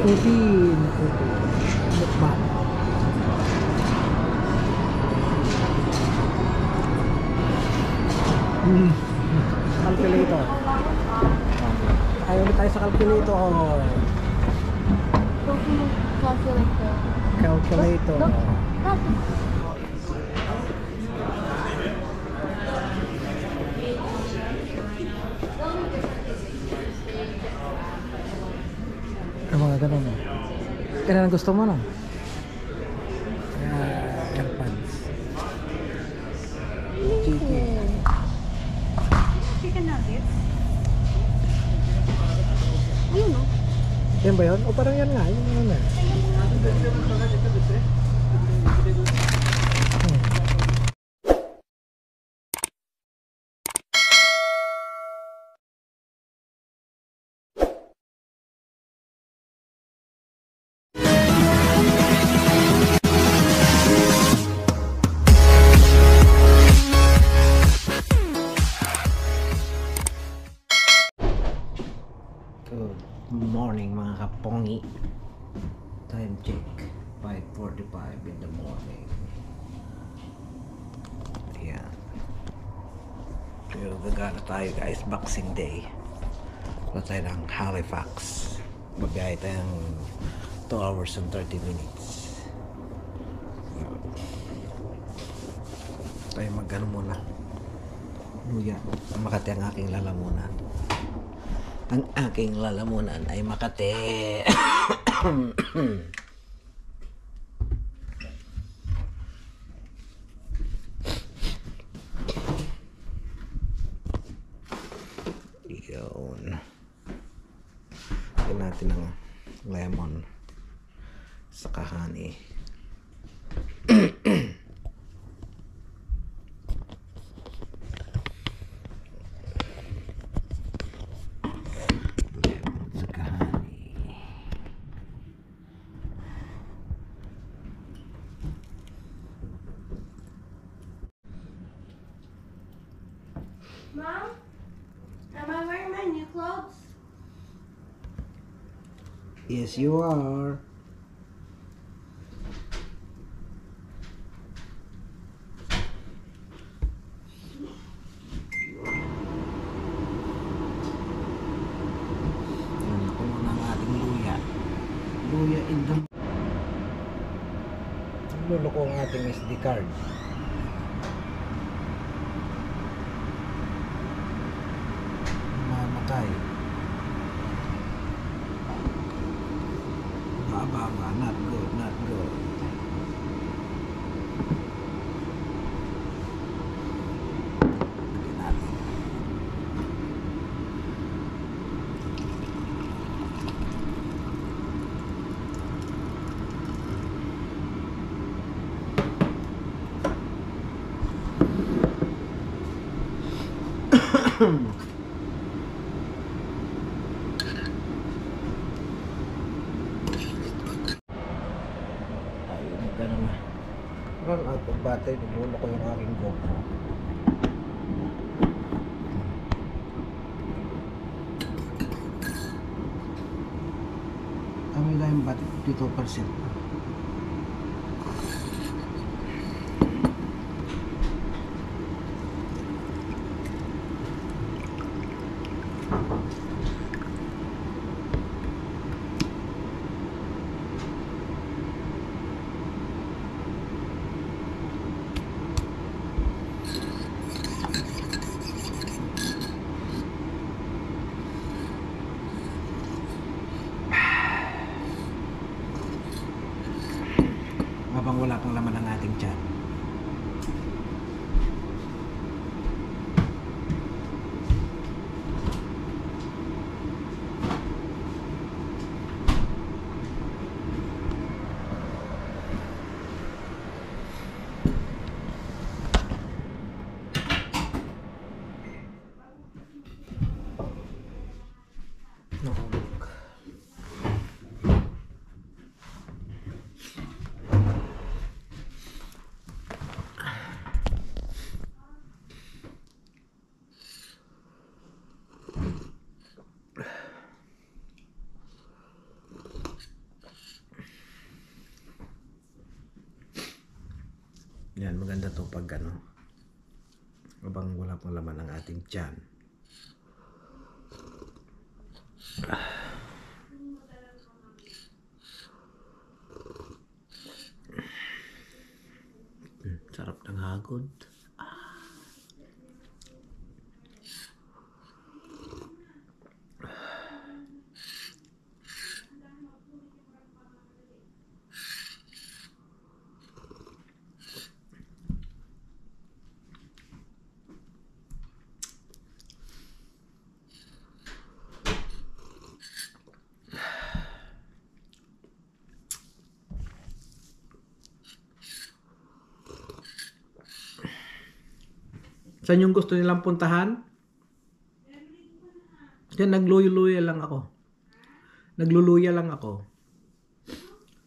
Upin. Mukbang. Calculator. Ayaw ulit tayo sa calculator. Calculator. Ang mga ganun. Kailan gusto mo na? AirPods. Chicken. Chicken nuggets. Ayun o. Yan ba yun? O parang yan nga. Yun yun na. Good morning mga kapongi. Time check 5:45 in the morning. Ayan. Pero gagala tayo guys, Boxing Day. Wala tayo ng Halifax. Magbiyahe tayo ng 2 hours and 30 minutes. Tayo mag-ano muna. Luya. Makati ang aking lalamunan. Ang aking lalamunan ay Makati. Yun. Lagyan natin ng lemon saka honey. Mom, am I wearing my new clothes? Yes, you are. Yan, kuno ng ating luya. Luya in the... Luloko ang ating SD card. Mamatay. Baba, not good, not good. Lagyan natin. Ayun, gano'n na. Run out of battery, nagulo ko yung aking GoPro. Kami lang yung battery, 52%. Habang wala pang laman ng ating tiyan. Nahulog. Yan, maganda to pag ano, habang wala pang laman ang ating tiyan. Sarap ng hagod. Saan yung gusto nilang puntahan? Yan, nagluluya lang ako. Nagluluya lang ako.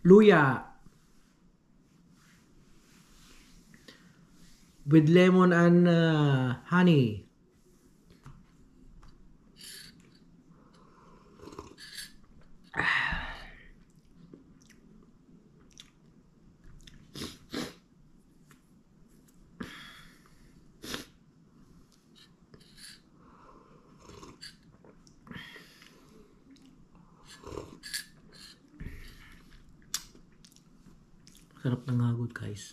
Luya. With lemon and honey. Sarap ng hagod, guys.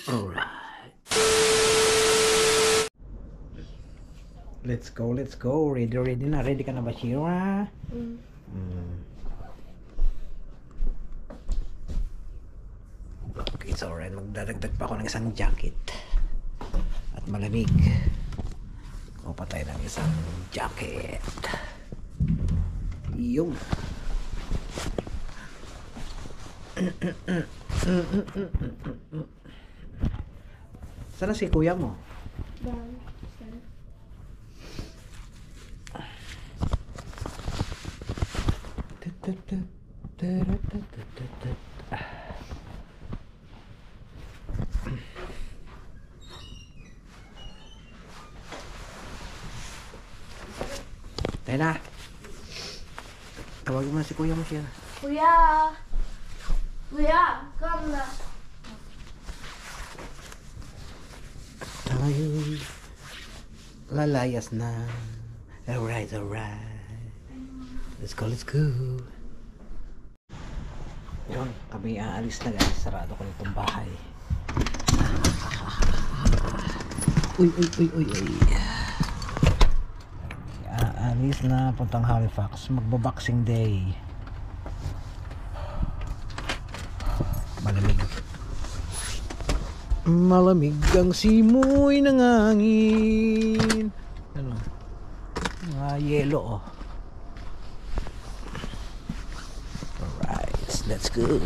Alright. Let's go, let's go. Ready na. Ready ka na ba, Shira? Okay, it's alright. Magdadagdag pa ako ng isang jacket. At malamig. Kuha pa tayo ng isang jacket. Yung. Sana si kuya mo? Tayo na. Tawagin mo na si kuya mo siya. Kuya! Kuya! Come na! Tayo lalayas na. Alright, alright. Let's go, let's go. Yun, kami aalis na guys. Sarado ko nitong bahay. Uy. Aalis na puntang Halifax. Magbo-Boxing Day. Malamig. Malamig ang simoy ng hangin. Ano? Mga yelo, oh. Alright, let's go.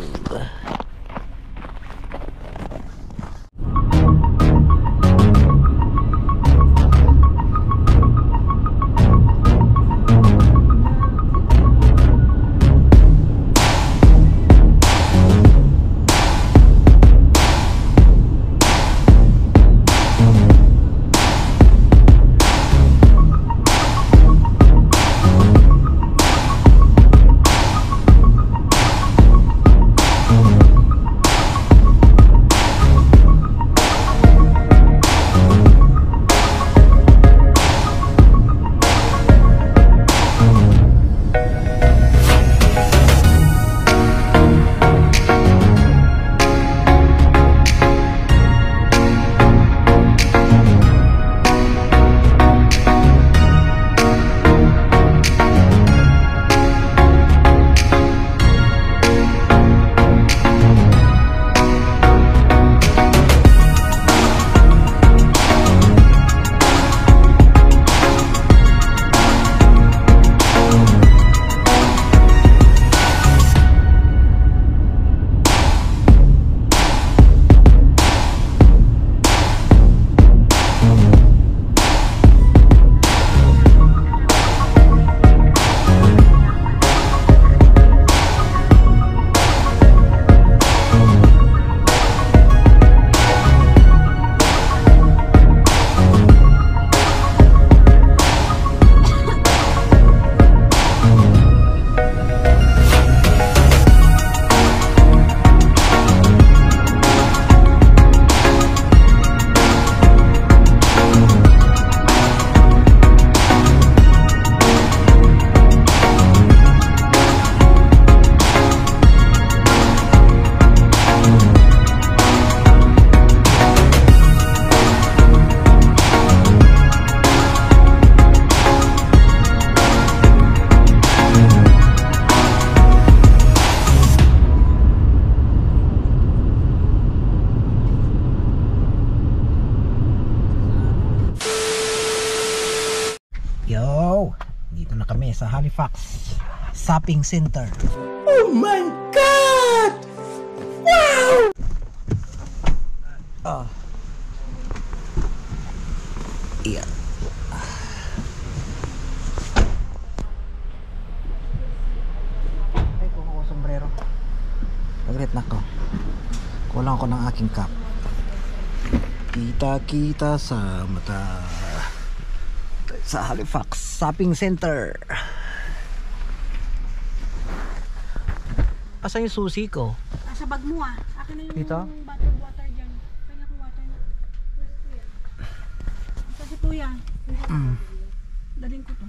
Yo! Dito na kami sa Halifax Shopping Center. Oh my God! Wow! Iyan. Ay, kuha ko sombrero. Nagret na ko. Kulang ko ng aking cap. Kita-kita sa mata. Sa Halifax Shopping Center. Asan yung susi ko? Nasa bag mo ah. Akin na yung Dito? bottled water dyan. Kaya ko water na. Where's kuya? Sa si kuya. Daling ko to.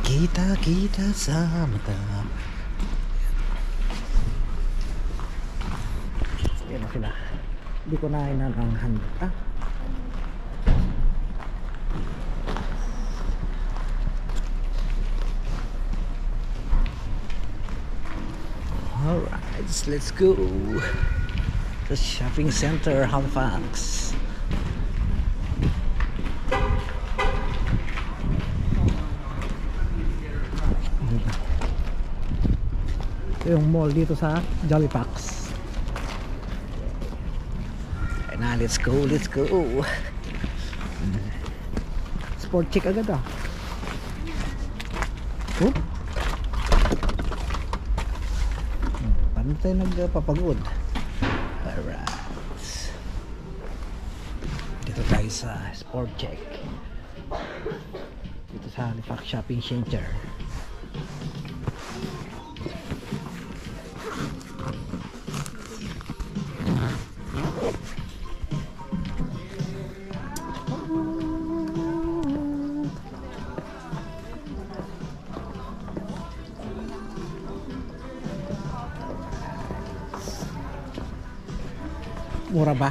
Kita-kita sa mata. Yan na sila. Hindi ko na inananghan. Alright, let's go. The shopping center, Halifax. Yung mall dito sa Jollifax. Na, let's go. Sport chick agad ah. Oh. Paano tayo nagpapagod? Alright. Dito tayo sa sport check. Dito sa Halifax Shopping Center. Mura ba?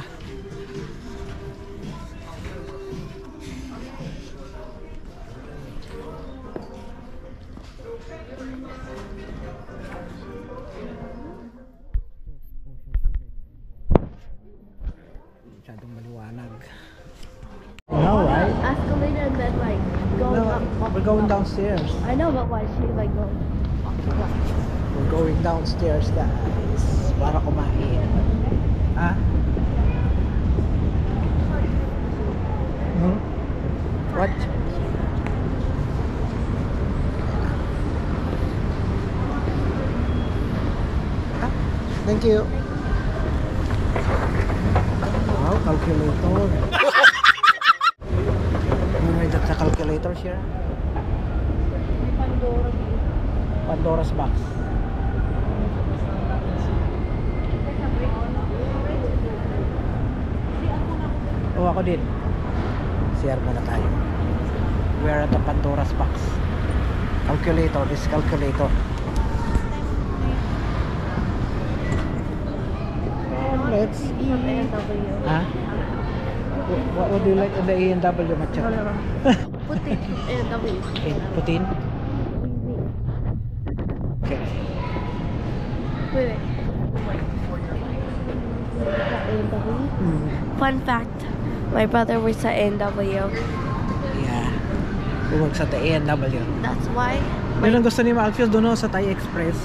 Masyadong maliwanag. No, right? Escalator and then like going No, up. we're going downstairs. I know, but why is she like going? We're going downstairs, guys. Para kumain. Ah? What? Ah, thank you. Wow, calculator. That's a calculator here. May Pandora dito. Pandora's box. Oh, ako din. Share muna tayo. We are at the Pandora's box. Calculator, this calculator. Let's eat. Huh? What would you like on the A&W matcha? Put it in W. Okay, put in. Okay. Wait. Fun fact, my brother works at A&W. Yeah. Who works at the A&W. That's why. Yun ang gusto ni Malfios doon sa Thai Express.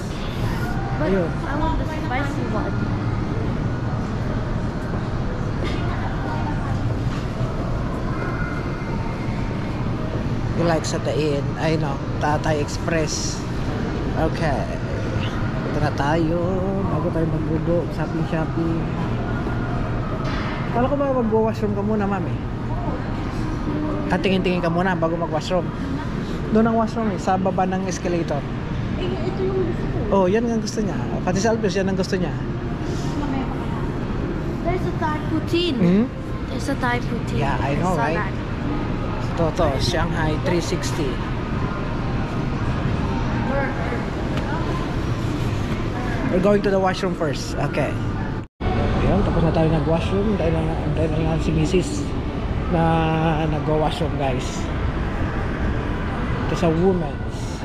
But Ayun. I want the spicy one. He likes at the inn. I know, Thai Express. Okay. Ito na tayo. Bago tayo magbugo. Shopping. Kala ko ba mag-washroom ka muna, mami? Tingin-tingin ka muna bago mag-washroom. Doon ang washroom eh, sa baba ng escalator. Eh, ito yung gusto ko. Oh, yan ang gusto niya. Pati sa Alpios, yan ang gusto niya. There's a Thai poutine. Hmm? There's a Thai poutine. Yeah, I know, saw right? that. Toto, Shanghai 360. We're going to the washroom first. Okay. Ayun, tapos na tayo nag-washroom. Dahil na si Mrs. na nag-washroom, guys. Ito sa women's.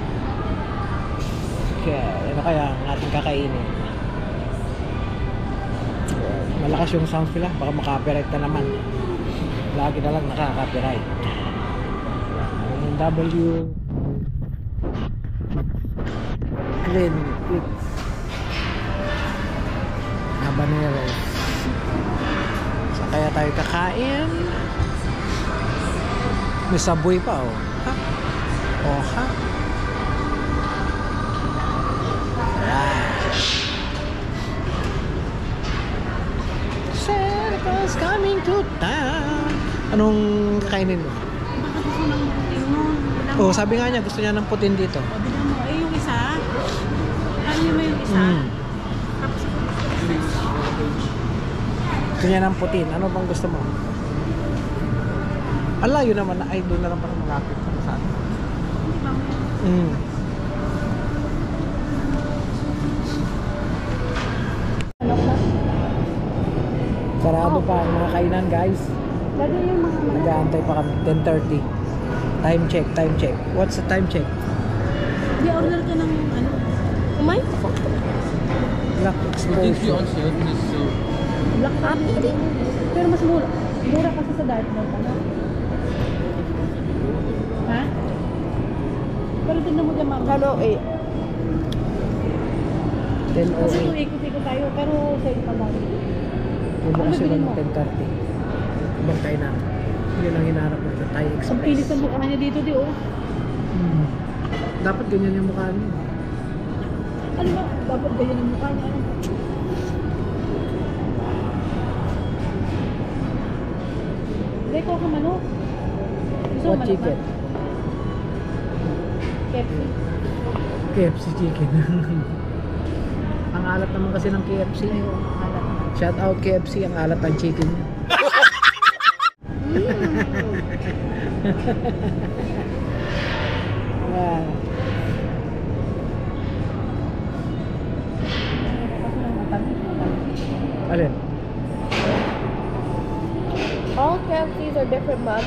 Okay, ano kaya ang ating kakainin? Malakas yung sound nila, baka maka-copyright na naman. Lagi na lang nakaka-copyright. W Clean Clicks Habaneros. So kaya tayo kakain. May Subway pa oh. Ha? Oh ha? Santa's coming to town. Anong kakainin mo? Baka gusto ng puting nun. Oh, sabi nga niya gusto niya ng putin dito. O, bilang mo. Eh, yung isa. Ano mo yung isa? Tapos ako Gusto niya ng putin. Ano bang gusto mo? Ala, yun naman. Ay, doon na lang parang malapit sa atin. hindi ba mo Mm. Sarado pa ang mga kainan, guys. Lagay yung mga Nag-aantay pa kami. 10:30. Time check, time check. What's the time check? Di order ka ng ano? Umay? Black exposure. Black coffee. Pero mas mura. Mura kasi sa diet mo. Ano? Ha? Pero tignan mo dyan, mama. Kalo, eh. 10:08. Kasi kung ikot-ikot tayo, pero sa'yo pa dati. Bubukas sila bilhin ng mo? 10:30. Ibang kainan. Yun ang hinahanap mo sa Thai Ang Express. pilis ang mukha niya dito, di oh. Hmm. Dapat ganyan yung mukha niya. Ano ba? Dapat ganyan ang mukha niya. Ano? Hindi ko manok. Gusto mo What manok chicken? ba? KFC. KFC chicken. Ang alat naman kasi ng KFC. Ayun, alat. Shout out KFC, ang alat ng chicken niya. Wow. Kasi lang matamis. Alin? All KFCs are different, Mom.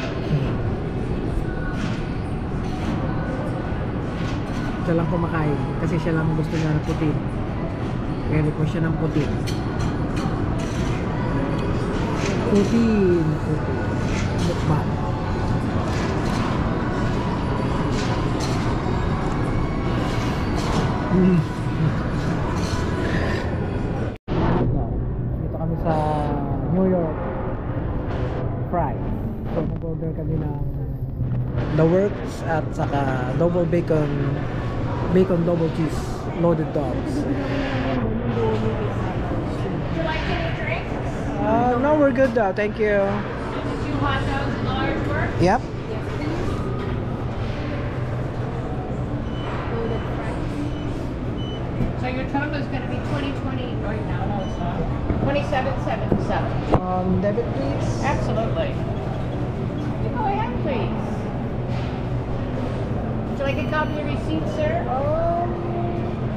Siya lang kumakain kasi siya lang gusto niya ng putin. Kaya request siya ng putin. Putin. Mukbang. Dito kami sa New York Fries. So mag-order kami ng The Works at saka double bacon double cheese loaded dogs. No, we're good though. Thank you. 2 hot dogs and large work. Yep. So your total is going to be 2020 right now. No, it's not. 2777. Debit please. Absolutely. Go ahead, please. Would you like a copy of your receipt, sir?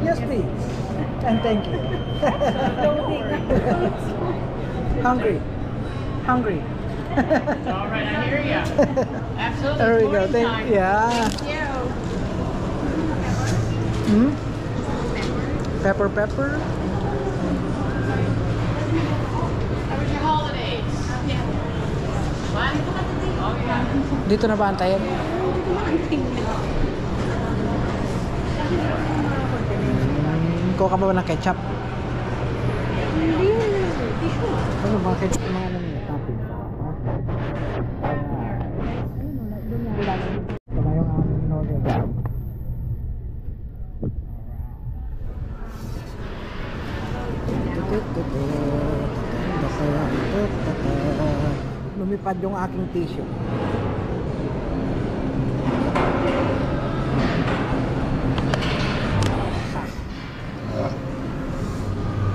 Yes, please. And thank you. Hungry. All right, I hear you. Absolutely. There we go. Morning Thank time. yeah. Thank you. Hmm? Pepper. How was your holidays? Fun? Oh, yeah. Dito na ba antayin? Kuha ka ba ng ketchup? Hindi. Ano ba ketchup mga ano niya? Topping. Ito na yung aming in-order. Lumipad yung aking tissue.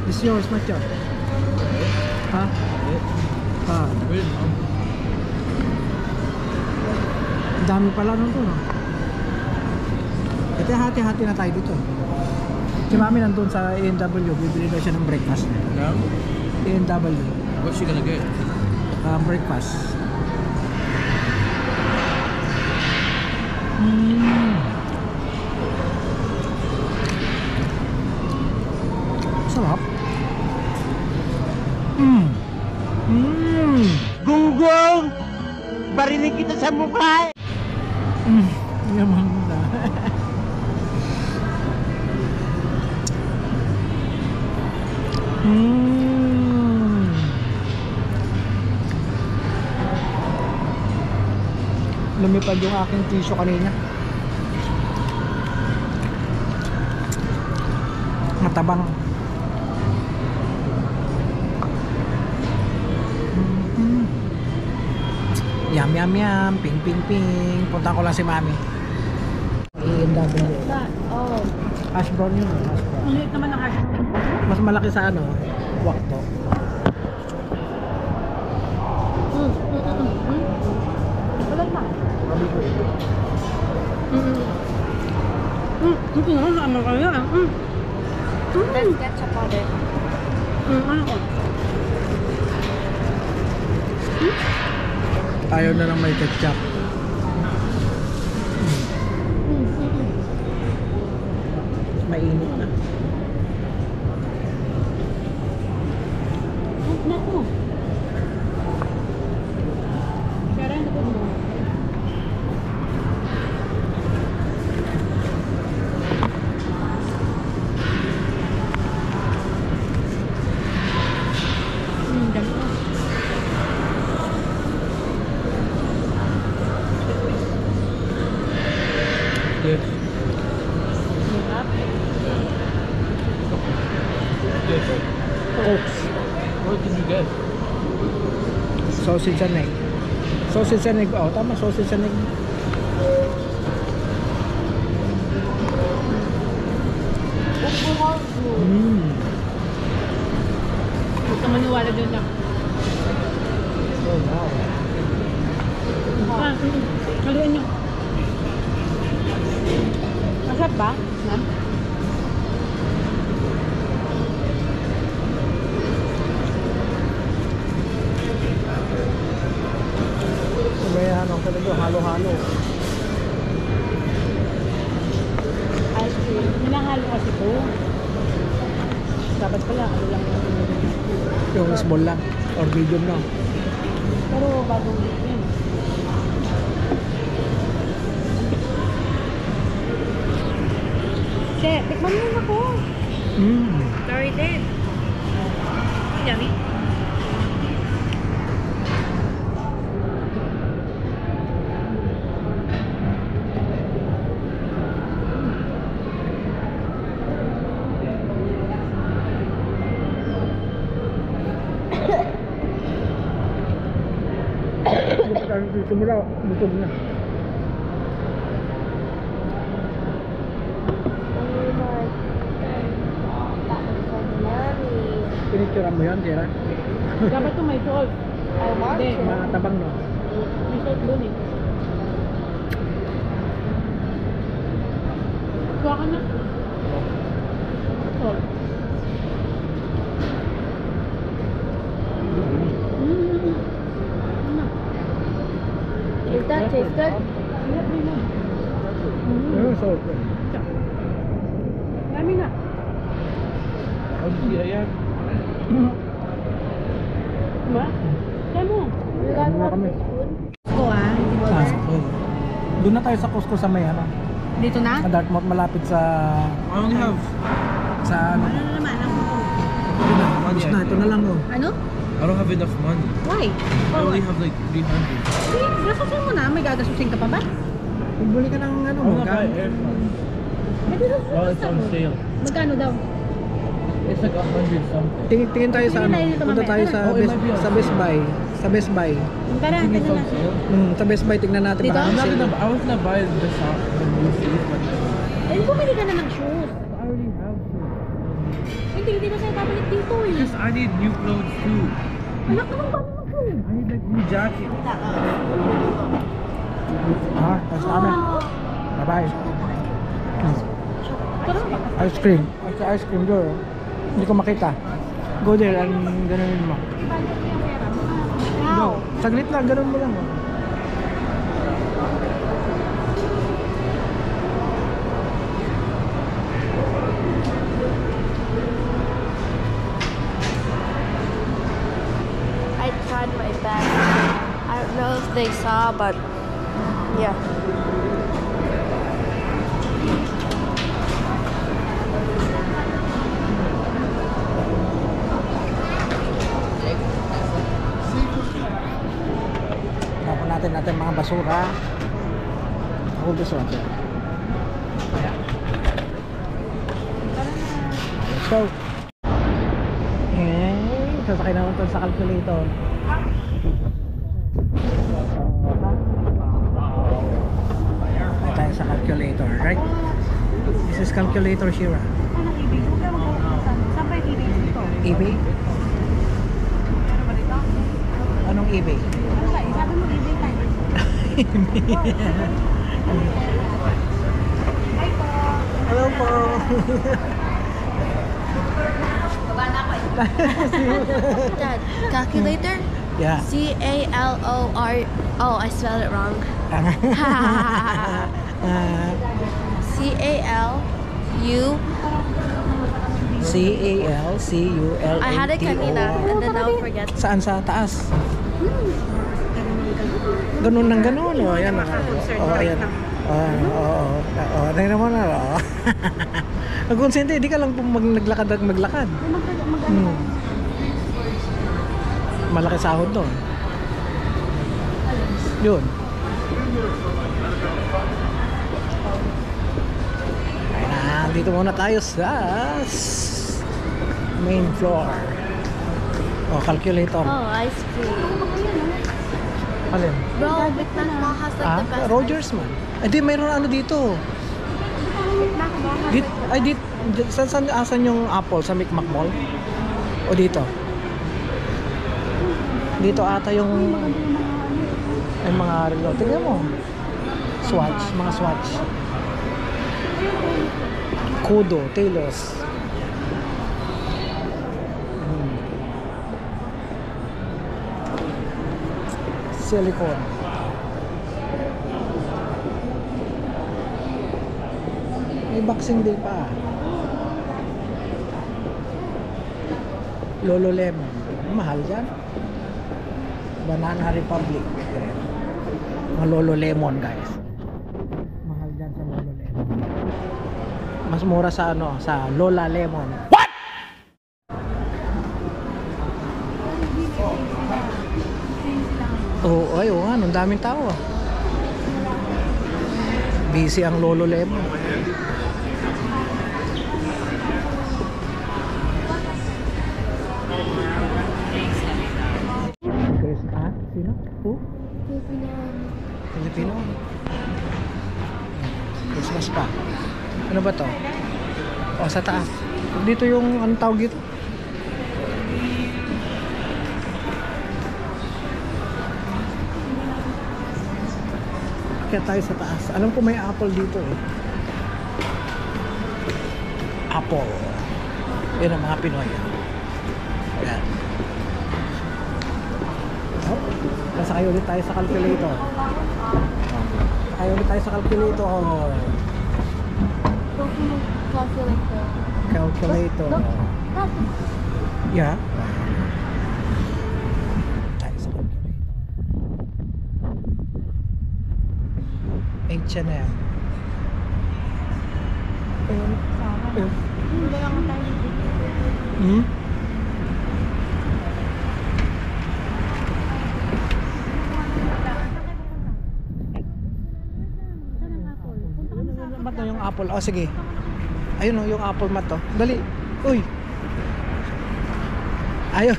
This is yours, Macho. Ha? Ha? Dami pala nun to, no? Ito, hati-hati na tayo dito. Si Mami nandun sa A&W, bibili daw siya ng breakfast. No? A&W, What's she gonna get? breakfast. Barinig kita sa mukha eh. Yaman na. Lumipad yung aking tissue kanina. Matabang. Yum yum yum, ping ping ping. Punta ko lang si Mami. I-double. Oh. Hash brown yun. Hash brown. Ang liit naman ng hash brown. Mas malaki sa ano, wakto. Wala na. Hindi nga, sama kaya. There's ketchup on it. Ano ko? Ayaw na lang may ketchup. Mainit na. Naku. Kaya rin ako mo. Dami ko. Yes. Cokes. What did you get? Sausage and egg. Sausage and egg. Oh, tama. Sausage and egg. Huwag ka maniwala dun lang. Oh, wow. Haluan nyo. Masarap ba? Ma'am? May ano talaga, halo-halo. Ice cream. Minahalo kasi po. Dapat pala, ano lang yung Yung small lang. Or medium lang. pero bagong yun. Che, tikman mo ako. Sorry din. Yummy. Simula, busog na. Oh my God. That was so yummy. Pinicturean mo yun, Tira? Dapat ito may salt. I want Hindi. to. Matabang no? May salt dun eh. Kuha ka na. Salt. Does that taste good? Yung salt. Dami na. How'd you see yan? Diba? Kaya mo. You guys Ano want kami? this food? Ko ah. Doon na tayo sa Costco sa may ano. Dito na? Sa Dartmouth, malapit sa... I only have Sa ano. Ano na naman? Ang buko. Ito na, tapos na. Ito na lang oh. Ano? I don't have enough money. Why? I only have like 300. Gasusin mo na. May gagasusin ka pa ba? Bumili ka ng ano I mo. wanna buy AirPods. Pwede daw Well, it's on sale. Magkano daw? It's like 100 something. Tingin tayo sa ano. Hindi na dito Punta mamaya. tayo sa Oh, it Best, might be on sa Best Buy. Sa Best Buy. Tara, Think it's tingnan on na. sale? Sa Best Buy, tignan natin. Dito? baka I'm not sale. gonna. I was gonna buy the shop, the new shoes, but Eh, bumili ka na ng shoes. I already have shoes. Hindi na sa'yo babalik dito eh. Because I need new clothes too. Anak, anong dami ng shoes? I need like new jacket. Ha? Tapos namin. Bye-bye. Tara. Ice cream. Ice cream door. Hindi ko makita. Go there and gano'n mo. Go. Saglit lang, gano'n mo lang. Oh. I tried my best. I don't know if they saw, but yeah. Tapon natin mga basura. Hold this one. Let's go. Sasakay naman ito sa calculator. Ay tayo sa calculator, right? This is calculator, Shira. Anong eBay? Huwag ka magkakasan. Saan ba yung eBay dito? eBay? Ano ba dito? Anong eBay? Ano ba? Sabi mo eBay tayo. Hi po. Hello po. Dad, calculator? Yeah. C-A-L-O-R. Oh, I spelled it wrong. C-A-L-U. C-A-L-C-U-L-A-T-O. I had it kanina, and then I'll forget. Saan sa taas? Ganun ng ganun. O, ayan. O, ayan. Oo, tingnan mo na. Nag-consente, di ka lang naglakad. Malaki sahod doon. Yun. Ayan, dito muna tayo sa main floor. O, calculator. Oh, ice cream. Alin? Bro, Big Mac Mall has like the best. Rogers man. Ay, di, mayroon ano dito. Saan yung Apple? Sa Micmac Mall? O dito? Dito ata yung ay mga relo. Tingnan mo. Swatch, mga swatch. Kudo, Taylor's. Silicone. May Boxing Day pa. Lululemon. Mahal dyan. Banana Republic. Mga Lululemon, guys. Mahal dyan sa Lululemon. Mas mura sa ano, sa Lola Lemon. What? Oo, ay, oo nga, ang daming tao. Busy ang Lululemon. Sino? Who? Filipino. Christmas pa. Ano ba to? O, sa taas. Dito yung, anong tawag dito? Kaya tayo sa taas. Alam ko may apple dito eh. Apple. Yan ang mga Pinoy. Yan. Sakay ulit tayo sa calculator. Sakay ulit tayo sa calculator. Calculator. Yeah. Tayo sa calculator. H&M. Hmm? Mat na yung apple. Oh, sige. Ayun o, yung apple mat to. Dali. Uy. Ayun.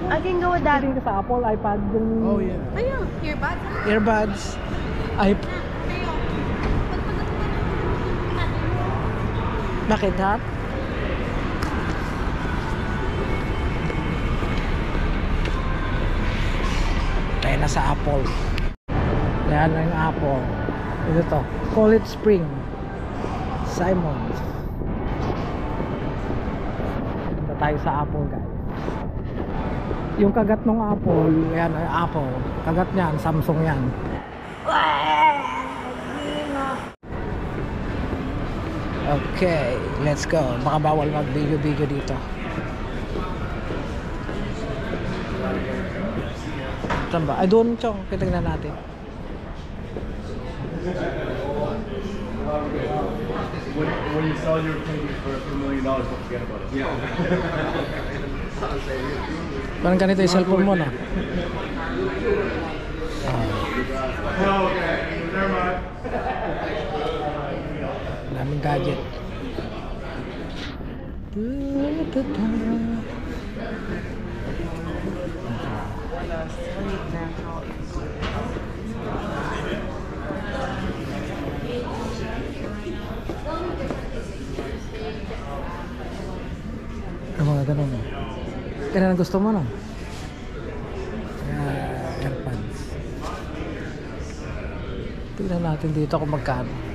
I can go with that. Tingin ka sa apple, iPad. Yung Oh yeah. Ayun, earbuds. earbuds. Bakit hat? Tayo na sa apple. Yan ang apple. Ito to. College Spring. Simons. Ito tayo sa apple, guys. Yung kagat ng apple, yan ay apple. Kagat niyan, Samsung yan. Okay, let's go. Baka bawal mag-video dito. Saan ba? Ay, doon, Chong. Kitignan natin. When you sell your painting for a few $1 million, don't forget about it. Yeah. Parang ganito yung cellphone mo, no? Okay, never mind. Daming gadget. Ang mga ganun, no? Kaya na gusto mo, no? AirPods. Tingnan natin dito kung magkano.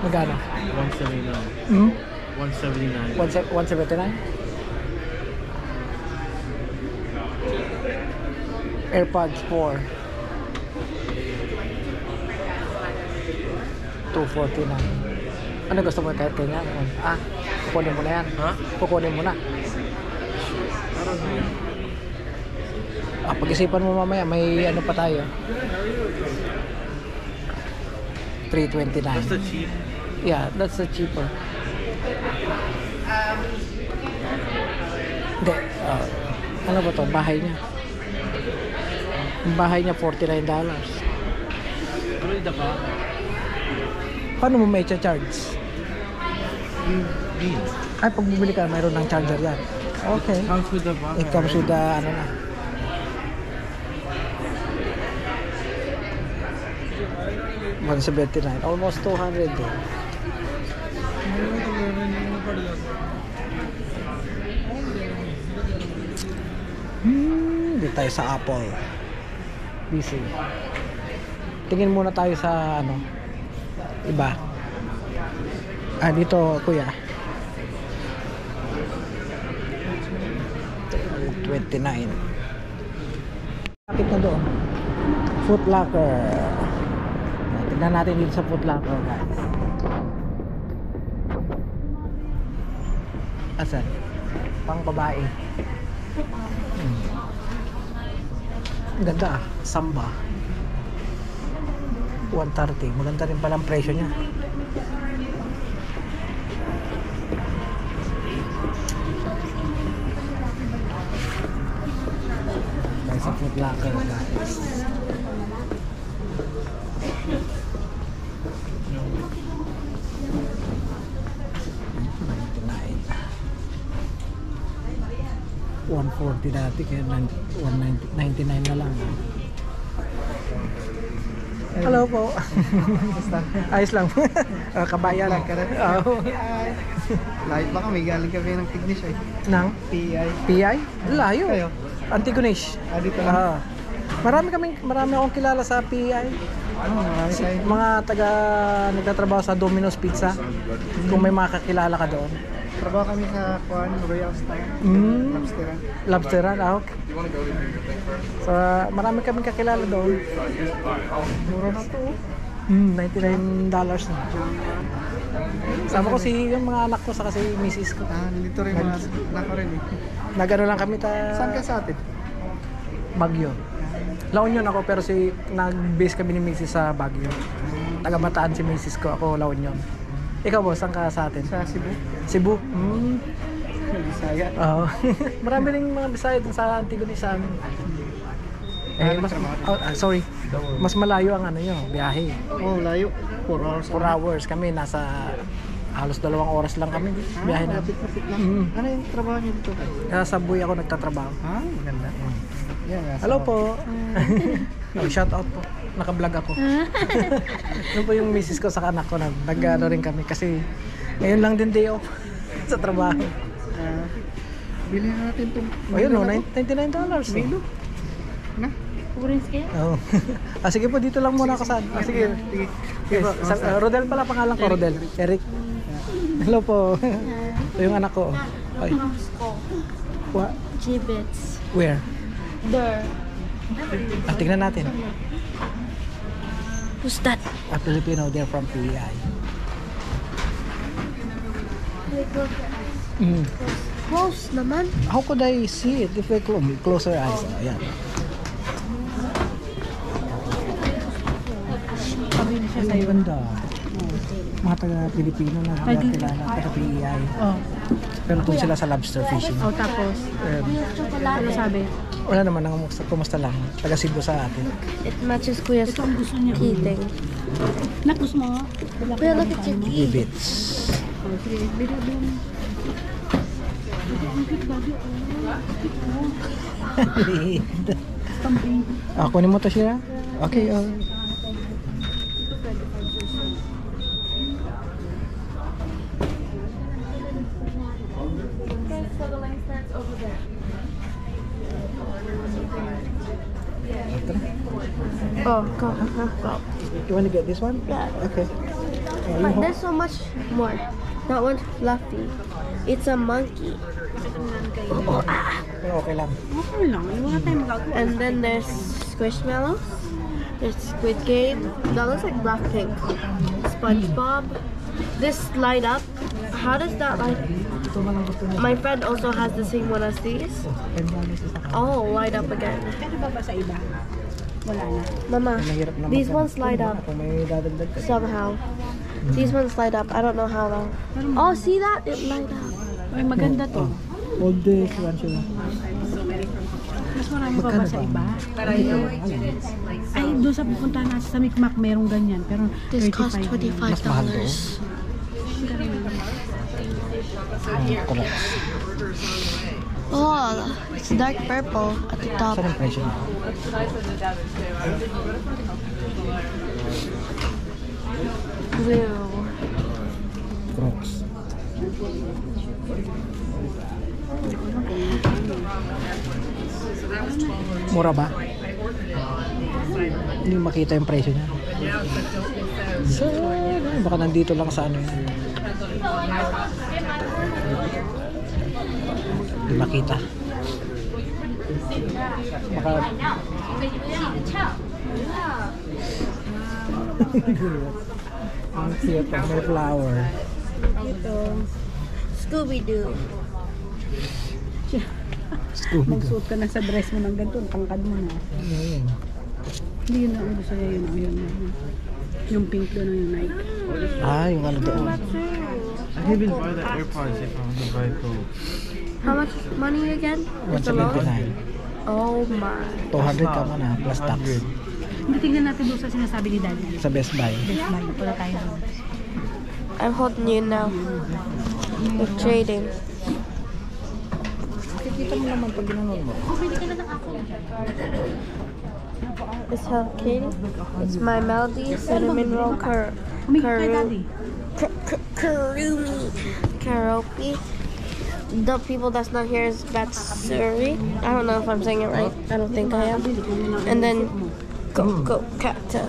Magkano? 179. 179. 179? AirPods 4 249. Ano gusto mo kahit kanya? Kukunin mo na yan. Ha? Kukunin mo na. Pag-isipan mo mamaya, may ano pa tayo. 329. That's the cheap. Yeah, that's the cheaper. Hindi. Ano ba to? Bahay niya. Ang bahay niya, $49. Ano yung dapa? Paano mo may charge? Ay, pag bumili ka, mayroon ng charger yan. Okay. Comes with the box. It comes with the, ano na. $179. Almost 200 eh. Dito tayo sa Apple. Busy. Tingin muna tayo sa ano iba. Dito kuya. 29. Kapit na doon. Foot Locker. Tignan natin dito sa Foot Locker, guys. Asan? Pang babae. Ang ganda ah. Samba. 130. Maganda rin pala ang presyo niya. Tayo sa Foot Locker, guys. $140 dati kaya $199 na lang. Hello po. Ayos lang. Kabayan. Lahit ba kami? Galing kami ng Tignish ay. Nang? PI. PI? Layo. Kayo? Antigonish. Dito lang. Marami akong kilala sa PI. Marami tayo. Mga taga nagtatrabaho sa Domino's Pizza. Kung may makakilala ka doon. Trabaho kami sa Royal Star. Lobsteran. Lobsteran, okay. So, marami kaming kakilala doon. Mura na to. $99 na. Sama ko yung mga anak ko sa kasi misis ko. Nandito rin mga anak ko rin eh. Nagano lang kami Saan ka sa atin? Baguio. La Union ako pero nag-base kami ni misis sa Baguio. Taga Bataan si misis ko, ako La Union. Ikaw boss, saan ka sa atin? Sa Cebu. Cebu? Bisaya. Oo. Marami rin mga Bisaya dun sa Antigonish sa amin. Sorry. Mas malayo ang ano yun, biyahe. Oh, layo. 4 hours. 4 hours kami, nasa halos 2 oras lang kami biyahe na. Lapit lang. Ano yung trabaho niyo dito? Sa Buy ako nagtatrabaho. Maganda. Yeah, Hello po. Shout out po. Naka-vlog ako. Yun po yung misis ko sa anak ko na nag-ano rin kami kasi ngayon lang din day off sa trabaho. Bilhin natin itong... O yun o, $99. Milo. Na? Orange scale? Oo. Sige po, dito lang muna ako saan. Sige. Sige po. Rodel pala, pangalan ko, Rodel. Eric. Hello po. Ito yung anak ko. Ay. What? Gibbets. Where? There. Tingnan natin. Who's that? A Filipino, they're from PEI. Mm. Close naman. How could I see it if I close our eyes? Oh, ayan. Pabili siya sa'yo. Ganda. Mga taga-Pilipino na kilala, taga-PEI. Oh. Pero doon sila sa lobster fishing. Oh, tapos, ano sabi? Wala naman, kumusta lang. Taga-Cebu sa atin. It matches Kuya's Ito ang gusto niya. key thing. Nakus mo. Kuya, look at your key. Gibbets. Oh, sige. Bili mo. Stamping. Kunin mo to siya? Okay, Oh, go. You want to get this one? Yeah. Okay. But there's so much more. That one's fluffy. It's a monkey. Pero okay lang. Okay lang. Wala tayong magagawa. And then there's squishmallows. There's Squid Game. That looks like Blackpink. SpongeBob. This light up. How does that light up? Ito man ang gusto niya. My friend also has the same one as these. Oh, light up again. Pwede ba ba sa iba? Wala na. Mama, Mahirap na these magkano. ones light up Kung may dadagdag ka. somehow. These ones light up. I don't know how though. Oh, see that? It light up. Ay, maganda to. All this, one sila. Mas marami pa ba sa iba? Ay, doon sa pupuntahan natin sa Micmac, merong ganyan. Pero This costs $35. Mas mahal to. $25. Oh, it's dark purple at the top. Saan ang presyo niya? Blue. Crocs. Mura ba? Hindi makita yung presyo niya. So, baka nandito lang sa ano yun. Hindi makita. Baka... Ang cute, may flower. Ito. Scooby-Doo. Scooby-Doo. Magsuot ka na sa dress mo ng ganito, tangkad mo na. Ayun. Hindi yun ang gusto niya, yun. Yung pink doon, yung Nike. Yung ano doon. I didn't even buy the AirPods if I want to buy clothes. How much money again? It's a lot? 179. Oh my. 200 ka muna plus tax. Hindi, tingnan natin doon sa sinasabi ni Daddy. Sa Best Buy. Best buy, pala tayo doon. I'm holding you now. We're trading. Kikita mo naman pag ginanon mo. It's Hello Kitty. It's my Melody cinnamon roll Humingi kay Daddy. Karopi. The people that's not here is Batsuri. I don't know if I'm saying it right. I don't think I am. And then Go Kata.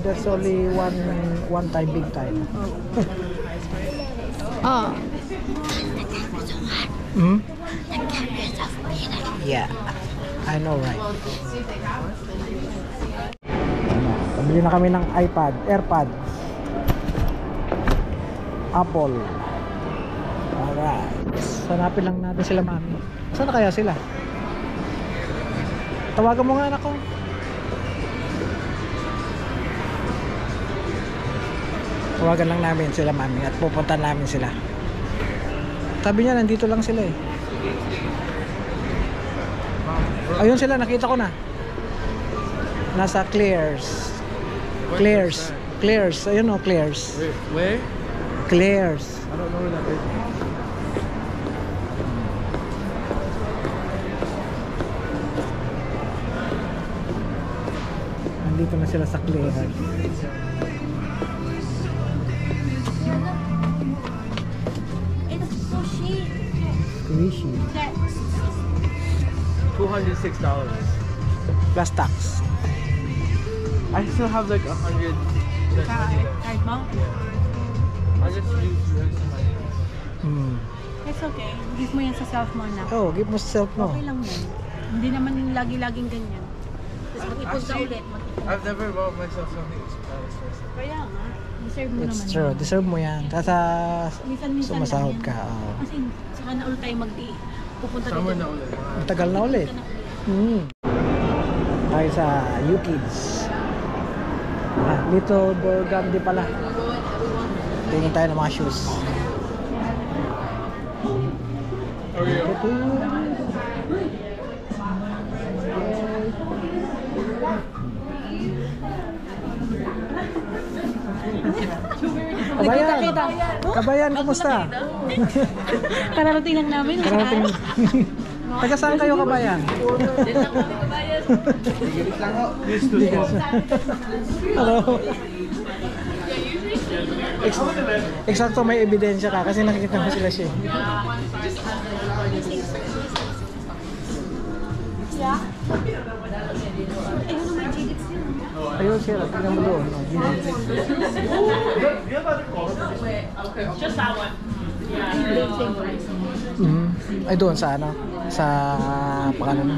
There's only one time, big time. Oh. Hmm? Yeah. I know, right? Pabili na kami ng iPad, AirPods, Apple. Alright. Hanapin lang natin sila, mami. Saan na kaya sila? Tawagan mo nga, anak ko. Tawagan lang namin sila, mami, at pupunta namin sila. Sabi niya, nandito lang sila eh. Ayun sila, nakita ko na. Nasa Claire's. Claire's. Ayun o, Claire's. Where? Claire's. I don't know where that is. Nandito na sila sa Claire's. It's sushi. Squishy. $206. Plus tax. I still have like 100. Card mo? I just use the rest of my It's okay. Give mo yan sa self mo na. Oh, give mo sa self mo. Okay lang yan. Hindi naman lagi-laging ganyan. Tapos mag-ipon ka ulit. I've never bought myself something expensive. Kaya nga. Deserve mo It's naman. true. yan. Deserve mo yan. Tata Minsan-minsan sumasahod lang ka. yan. Oh. Kasi saka na ulit tayo pupunta Summer dito. na ulit. Matagal na ulit. Tayo sa U-Kids. Little Burgundy pala. Tingin tayo ng mga shoes. Kabayan! Kabayan, kamusta? Kararating lang namin. Karating. Taga saan kayo, kabayan? Hello. Eksakto may ebidensya ka kasi nakikita mo sila siya. Ayun sila, tingnan mo doon. Ay doon sa ano? Sa pakanan mo.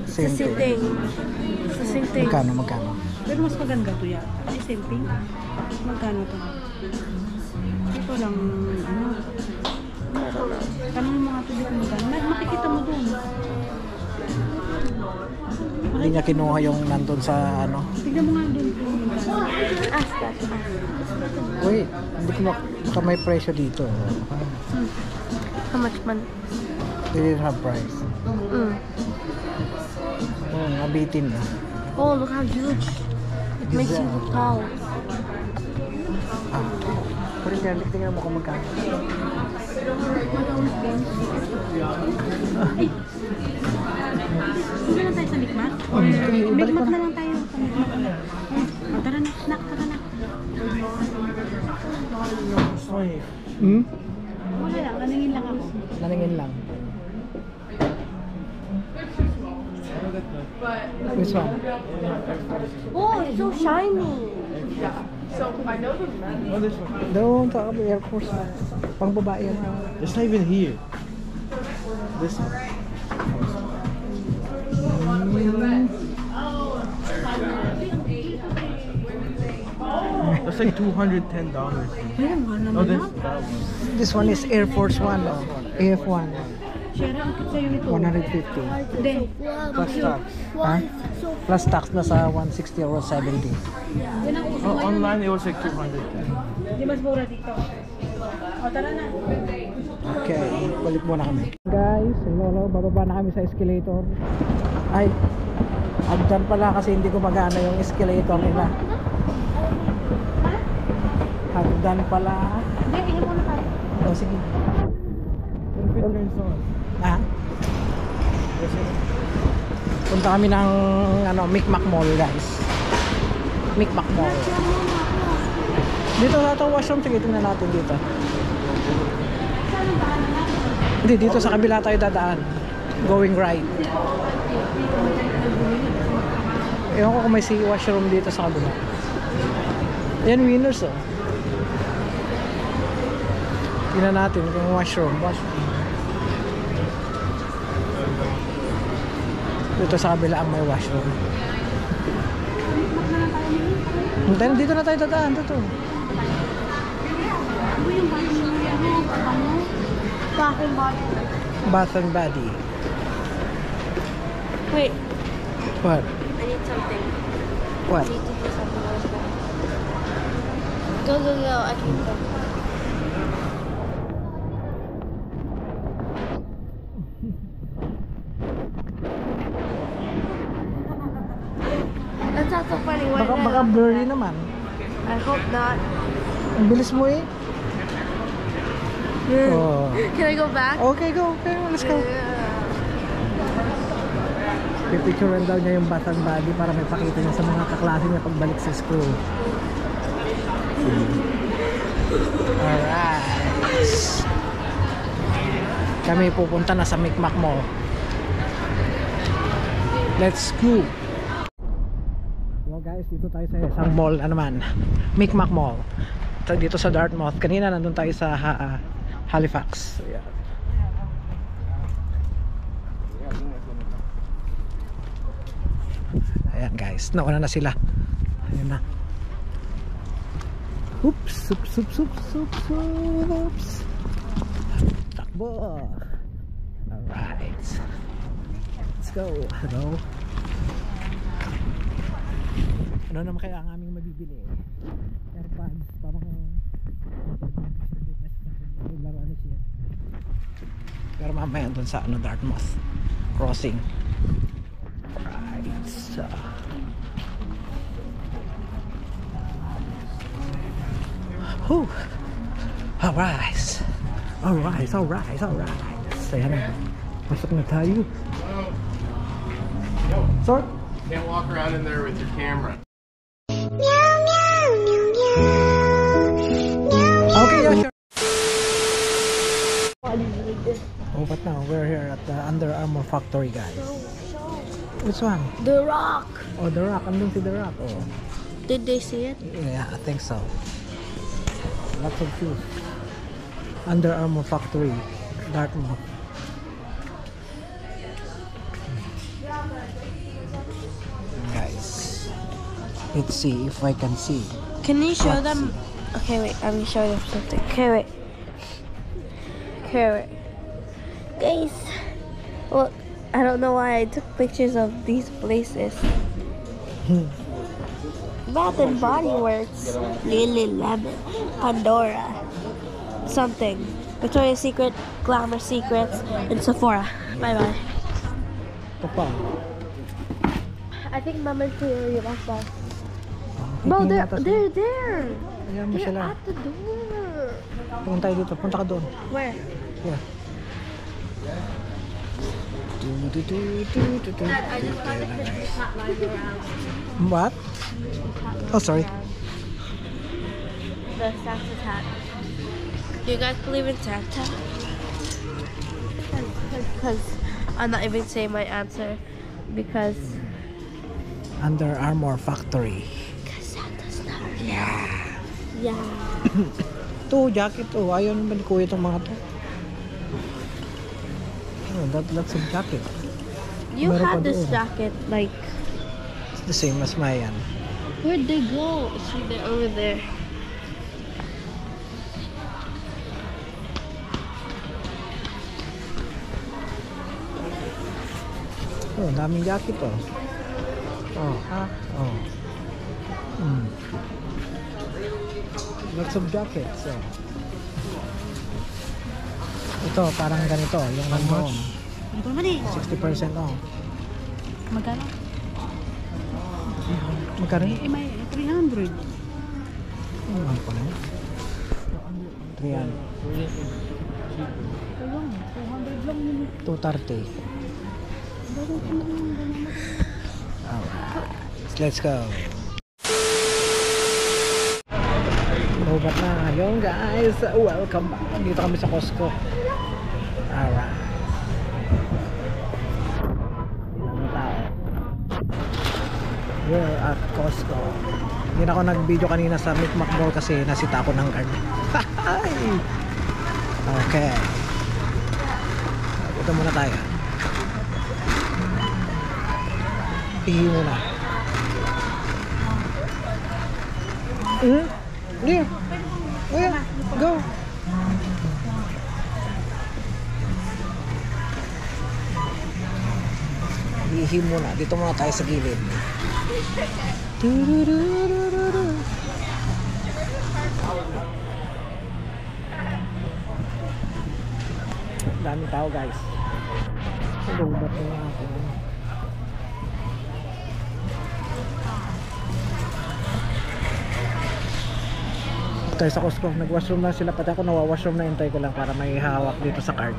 Same thing. Same thing. Magkano? Pero mas maganda to yan. Kasi same thing. Magkano to? Ito lang, ano. Tanong mo nga ito dito magkano. Makikita mo doon. Hindi niya kinuha yung nandun sa ano. Tignan mo nga doon kung magkano. Ask that. Wait, hindi ko baka may presyo dito. How much man? They didn't have price. Nabitin na. Oh, look how huge. It makes you look tall. Pero tingnan mo kung magkano. Sige na tayo sa Mikmak? Ibalik ko Mikmak na. na lang tayo. Sa Mikmak na. Tara na, snack, tara na. Wala lang, naningin lang ako. Naningin lang. Which one? Oh, it's so shiny. Doon sa Air Force. Pang babae yan. It's not even here. This one. That's like $210. Ayun, mahal Oh, naman this na. that one. This one is Air Force One. AF1. Share ang kit sa'yo nito. 150. Hindi. Plus tax. Ha? Plus tax na sa 160 or 70. Yan ang uso Oh, ngayon. online it was like 210. Di mas mura dito. O, tara na. Okay, balik muna kami. Guys, hello, bababa na kami sa escalator. Ay, agdan pala kasi hindi ko magana yung escalator nila. Agdan pala. Hindi, tingin muna tayo. O, sige. What if it turns on? Ha? Punta kami ng ano, Mikmak Mall, guys. Mikmak Mall. Dito na ito washroom. Sige, tingnan natin dito. Hindi, dito sa kabila tayo dadaan. Going right. Ewan ko kung may washroom dito sa kabila. Yan, Winners, oh. Tingnan natin kung washroom. Dito sa kabila ang may washroom. Dito na tayo dadaan. Dito. Bath and body. Wait, What? I need something. What? I need to do something else. Go, go, go. I can go. That's not so funny. Why Baka not? blurry naman. I hope not. Ang bilis mo eh. Oh. Can I go back? Okay, go. Okay, let's go. Pipicturean daw niya yung bath and body para may pakita niya sa mga kaklase niya pagbalik sa school. Alright. Kami pupunta na sa Micmac Mall. Let's go. So guys, dito tayo sa isang mall naman, Micmac Mall. Dito sa Dartmouth. Kanina nandun tayo sa Halifax. Ayan. Ayan guys, nauna na sila. Ayan na. Oops, oops, oops, oops, oops, oops. Takbo. Alright. Let's go. Hello. Ano naman kaya ang aming mabibili? AirPods. Parang laro ano siya. Pero mamaya dun sa Dartmouth crossing. Alright. So alright. Saya na. Pasok na tayo. Sir? Can't walk around in there with your camera. Okay, yeah, sure. Oh, but now we're here at the Under Armour factory, guys. Which one? The Rock. Oh, The Rock. Andun si The Rock. Oh. Did they see it? Yeah, I think so. Lots of shoes. Under Armour factory, Dartmouth. Guys, let's see if I can see. Can you show them? Okay, wait. I'm gonna show them something. Okay, wait. Guys, look. I don't know why I took pictures of these places. Bath and Body Works, Lululemon, Pandora, something. Victoria's Secret, Glamour Secrets, and Sephora. Bye bye. Papa. I think Mama's here. Bro, they're there. Ayan mo They're sila. at the door. Punta tayo dito. Punta ka doon. Where? Yeah. I just found a Christmas hat lying around. What? Oh, sorry. The Santa's hat. Do you guys believe in Santa? Because I'm not even saying my answer. Because Under Armour factory. Santa's not real. Yeah. Ito, jacket. Oh, ayaw naman ni Kuya itong mga to. Oh, that's a jacket. You Meron pa had this doon. jacket, like, It's the same as mine. where'd they go? It's right there, over there. Oh, daming jacket oh. Oh, ha? Oh. Lots of jackets. Oh. Ito, parang ganito. Yung ano, 60% off. Magkano? Magkano? Eh, may 300. Ano lang pala? 300. Ayun, 200 lang yun. 230. Alright. Let's go. Lobat na. Yung guys, welcome back. Dito kami sa Costco. Alright. Ilang tao. We're at Costco. Hindi na ako nag-video kanina sa Micmac Mall kasi nasita ako ng card. Okay. Dito muna tayo. Tingin muna. Yeah. Oh yeah. Go. Hihim muna. Dito muna tayo sa gilid. Dami tao guys. Lubat na yung akin. Tayo sa Costco, nag-washroom na sila, pati ako nawa-washroom na, hintay ko lang para may hawak dito sa card.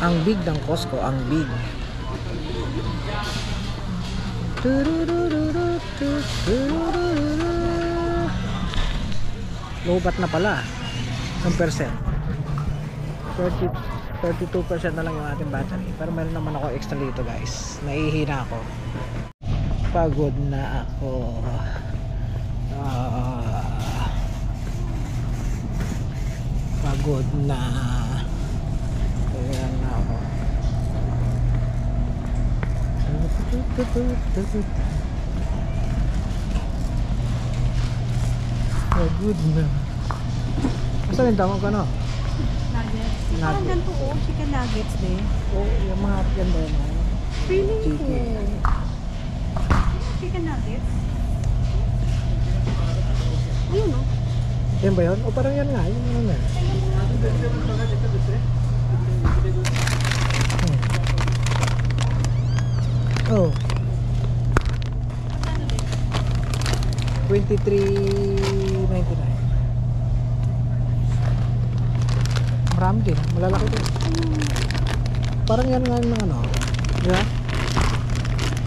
Ang big ng Costco, ang big. Lobat na pala. Ang percent. 32% na lang yung ating battery. Pero meron naman ako extra dito guys. Nahihina ako. Pagod na ako. Pagod na. Kaya na ako. Pagod na. Asa rin tawag ka no? Nuggets. Parang ganito oh, chicken nuggets din. Oo, yung mga ganda yun. Feeling ko. Chicken. Chicken nuggets. Ayun oh. Yan ba yun? O parang yan nga. Yung ano na. Oh. 23.99. Marami din. Malalaki din. Parang yan nga ng ano. Diba?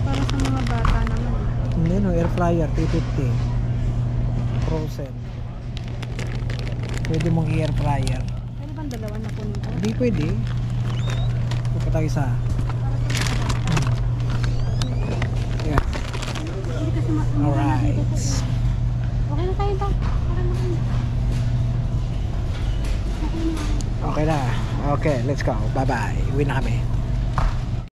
Para sa mga bata naman. Hindi no. Air fryer. 350. Frozen. Pwede mong air fryer. Pwede bang dalawa na kunin ko? Hindi pwede. Pupunta tayo isa. Yeah. Hindi kasi Alright. Okay na tayo ba? Parang makina. Okay na. Okay, let's go. Bye-bye. Uwi na kami.